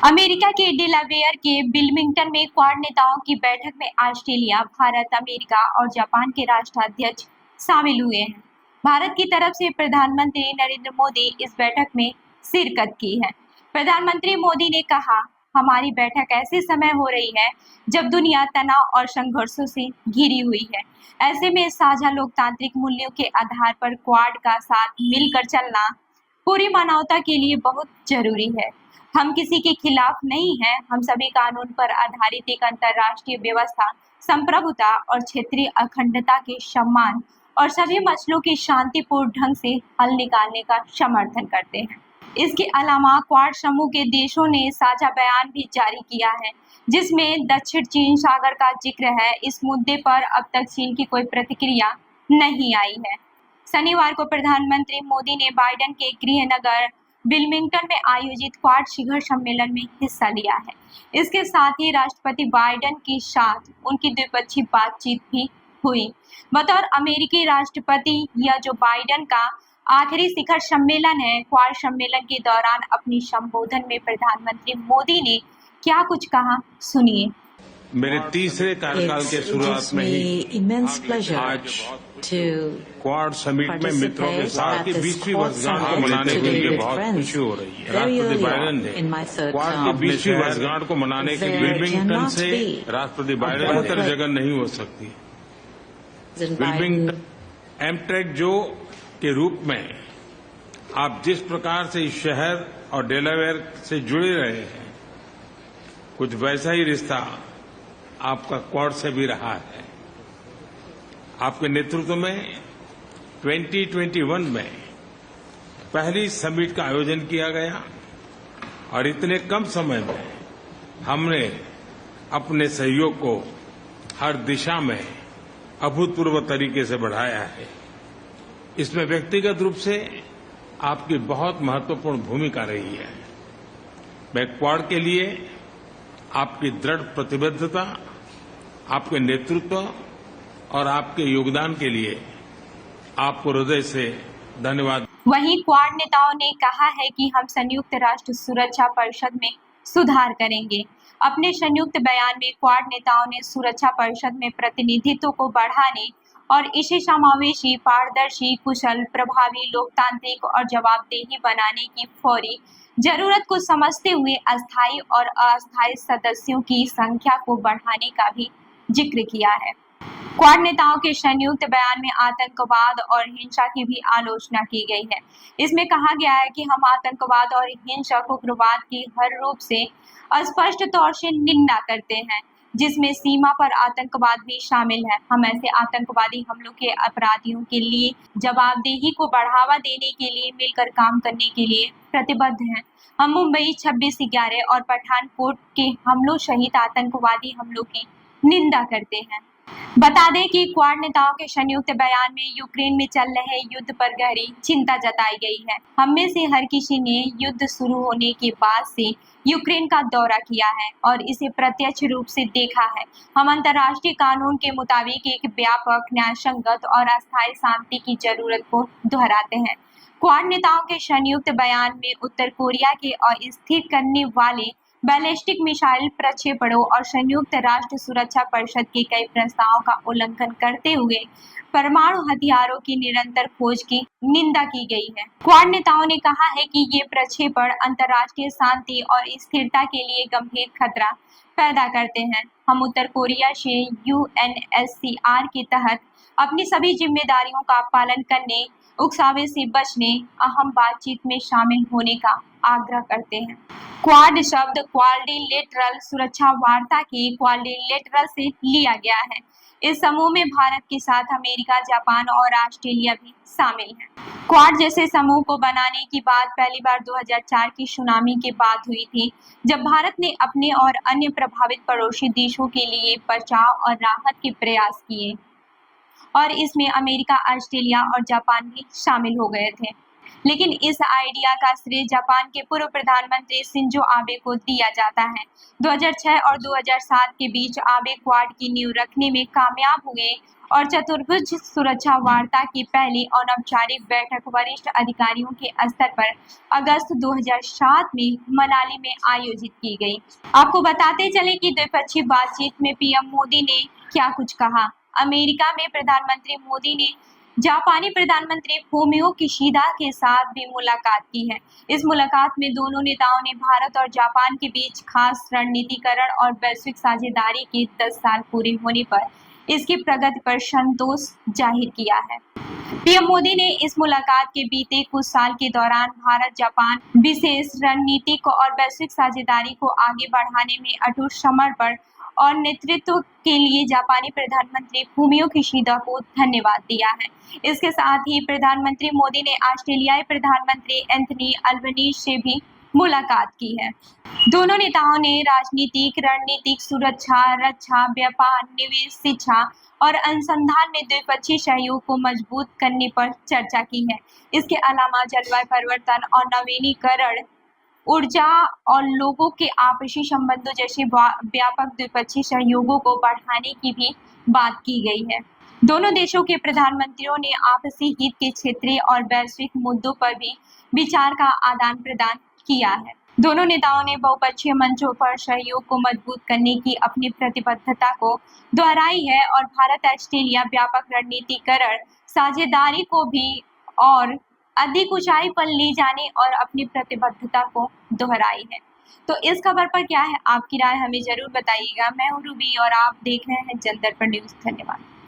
America के Delaware के Wilmington में क्वाड नेताओं की बैठक में ऑस्ट्रेलिया, भारत, अमेरिका और जापान के राष्ट्राध्यक्ष शामिल हुए हैं। भारत की तरफ से प्रधानमंत्री नरेंद्र मोदी इस बैठक में शिरकत की है। प्रधानमंत्री मोदी ने कहा, हमारी बैठक ऐसे समय हो रही है जब दुनिया तनाव और संघर्षों से घिरी हुई है। ऐसे में साझा लोकतांत्रिक मूल्यों के आधार पर क्वाड का साथ मिलकर चलना पूरी मानवता के लिए बहुत जरूरी है। हम किसी के खिलाफ नहीं हैं, हम सभी कानून पर आधारित एक अंतर्राष्ट्रीय व्यवस्था, संप्रभुता और क्षेत्रीय अखंडता के सम्मान और सभी मसलों की शांतिपूर्ण ढंग से हल निकालने का समर्थन करते हैं। इसके अलावा क्वाड समूह के देशों ने साझा बयान भी जारी किया है, जिसमें दक्षिण चीन सागर का जिक्र है। इस मुद्दे पर अब तक चीन की कोई प्रतिक्रिया नहीं आई है। शनिवार को प्रधानमंत्री मोदी ने बाइडेन के गृह नगर विल्मिंगटन में आयोजित क्वाड शिखर सम्मेलन में हिस्सा लिया है। इसके साथ ही राष्ट्रपति बाइडेन के साथ उनकी द्विपक्षीय बातचीत भी हुई। बतौर अमेरिकी राष्ट्रपति यह जो बाइडेन का आखिरी शिखर सम्मेलन है। क्वाड सम्मेलन के दौरान अपनी संबोधन में प्रधानमंत्री मोदी ने क्या कुछ कहा, सुनिए। मेरे तीसरे कार्यकाल के शुरुआत में ही आज क्वाड समिट में मित्रों के साथ की 20वीं वर्षगांठ को मनाने के लिए बहुत खुशी हो रही है। राष्ट्रपति बाइडेन ने क्वाड की 20वीं वर्षगांठ को मनाने के लिए विल्मिंगटन से राष्ट्रपति बाइडेन बेहतर जगह नहीं हो सकती। विल्मिंगटन एमट्रेक जो के रूप में आप जिस प्रकार से इस शहर और डेलावेयर से जुड़े रहे हैं, कुछ वैसा ही रिश्ता आपका क्वाड से भी रहा है। आपके नेतृत्व में 2021 में पहली समिट का आयोजन किया गया और इतने कम समय में हमने अपने सहयोग को हर दिशा में अभूतपूर्व तरीके से बढ़ाया है। इसमें व्यक्तिगत रूप से आपकी बहुत महत्वपूर्ण भूमिका रही है। मैं क्वाड के लिए आपकी दृढ़ प्रतिबद्धता, आपके नेतृत्व और आपके योगदान के लिए आपको हृदय से धन्यवाद। वहीं क्वाड नेताओं ने कहा है कि हम संयुक्त राष्ट्र सुरक्षा परिषद में सुधार करेंगे। अपने संयुक्त बयान में क्वाड नेताओं ने सुरक्षा परिषद में प्रतिनिधित्व को बढ़ाने और इसे समावेशी, पारदर्शी, कुशल, प्रभावी, लोकतांत्रिक और जवाबदेही बनाने की फौरी जरूरत को समझते हुए अस्थायी और अस्थायी सदस्यों की संख्या को बढ़ाने का भी जिक्र किया है। क्वाड नेताओं के संयुक्त बयान में आतंकवाद और हिंसा की भी आलोचना की गई है। इसमें कहा गया है कि हम आतंकवाद और हिंसक उग्रवाद की हर रूप से स्पष्ट तौर से निंदा करते हैं, जिसमें सीमा पर आतंकवाद भी शामिल है। हम ऐसे आतंकवादी हमलों के अपराधियों के लिए जवाबदेही को बढ़ावा देने के लिए मिलकर काम करने के लिए प्रतिबद्ध हैं। हम मुंबई 26/11 और पठानकोट के हमलों सहित आतंकवादी हमलों की निंदा करते हैं। बता दें कि क्वाड नेताओं के संयुक्त बयान में यूक्रेन में चल रहे युद्ध पर गहरी चिंता जताई गई है। हम में से हर किसी ने युद्ध शुरू होने के बाद से यूक्रेन का दौरा किया है और इसे प्रत्यक्ष रूप से देखा है। हम अंतर्राष्ट्रीय कानून के मुताबिक एक व्यापक, न्यायसंगत और अस्थायी शांति की जरूरत को दोहराते हैं। क्वाड नेताओं के संयुक्त बयान में उत्तर कोरिया के अस्थिर करने वाले बैलिस्टिक मिसाइल प्रक्षेपणों और संयुक्त राष्ट्र सुरक्षा परिषद के कई प्रस्तावों का उल्लंघन करते हुए परमाणु हथियारों की निरंतर खोज की निंदा की गई है। क्वाड नेताओं ने कहा है कि ये प्रक्षेपण अंतर्राष्ट्रीय शांति और स्थिरता के लिए गंभीर खतरा पैदा करते हैं। हम उत्तर कोरिया से UNSCR के तहत अपनी सभी जिम्मेदारियों का पालन करने, उकसावे से बचने, अहम बातचीत में शामिल होने का आग्रह करते हैं। क्वाड शब्द क्वाड्रिलेटरल सुरक्षा वार्ता के क्वाड्रिलेटरल से लिया गया है। इस समूह में भारत के साथ अमेरिका, जापान और ऑस्ट्रेलिया भी शामिल है। क्वाड जैसे समूह को बनाने की बात पहली बार 2004 की सुनामी के बाद हुई थी, जब भारत ने अपने और अन्य प्रभावित पड़ोसी देशों के लिए बचाव और राहत के प्रयास किए और इसमें अमेरिका, ऑस्ट्रेलिया और जापान भी शामिल हो गए थे। लेकिन इस आइडिया का श्रेय जापान के पूर्व प्रधानमंत्री शिंजो आबे को दिया जाता है। 2006 और 2007 के बीच आबे क्वाड की नींव रखने में कामयाब हुए और चतुर्भुज सुरक्षा वार्ता की पहली अनौपचारिक बैठक वरिष्ठ अधिकारियों के स्तर पर अगस्त 2007 में मनाली में आयोजित की गई। आपको बताते चले कि द्विपक्षीय बातचीत में पीएम मोदी ने क्या कुछ कहा। अमेरिका में प्रधानमंत्री मोदी ने जापानी प्रधानमंत्री फूमियो किशिदा के साथ भी मुलाकात की है। इस मुलाकात में दोनों नेताओं ने भारत और जापान के बीच खास रणनीतिकरण और वैश्विक साझेदारी के 10 साल पूरे होने पर इसकी प्रगति पर संतोष जाहिर किया है। पीएम मोदी ने इस मुलाकात के बीते कुछ साल के दौरान भारत जापान विशेष रणनीतिक और वैश्विक साझेदारी को आगे बढ़ाने में अटूट समर्पण और नेतृत्व के लिए जापानी प्रधानमंत्री फूमियो किशिदा को धन्यवाद दिया है। इसके साथ ही प्रधानमंत्री मोदी ने ऑस्ट्रेलियाई प्रधानमंत्री एंथनी अल्बनीज से भी मुलाकात की है। दोनों नेताओं ने राजनीतिक, रणनीतिक, सुरक्षा, रक्षा, व्यापार, निवेश, शिक्षा और अनुसंधान में द्विपक्षीय सहयोग को मजबूत करने पर चर्चा की है। इसके अलावा जलवायु परिवर्तन और नवीनीकरण, ऊर्जा और लोगों के आपसी संबंधों जैसे व्यापक द्विपक्षीय सहयोगों को बढ़ाने की भी बात की गई है। दोनों देशों के प्रधानमंत्रियों ने आपसी हित के क्षेत्रीय और वैश्विक मुद्दों पर भी विचार का आदान प्रदान किया है। दोनों नेताओं ने बहुपक्षीय मंचों पर सहयोग को मजबूत करने की अपनी प्रतिबद्धता को दोहराई है और भारत ऑस्ट्रेलिया व्यापक रणनीतिकरण साझेदारी को भी और अधिक ऊंचाई पर ले जाने और अपनी प्रतिबद्धता को दोहराई है। तो इस खबर पर क्या है आपकी राय, हमें जरूर बताइएगा। मैं हूँ रूबी और आप देख रहे हैं जनदर्पण न्यूज। धन्यवाद।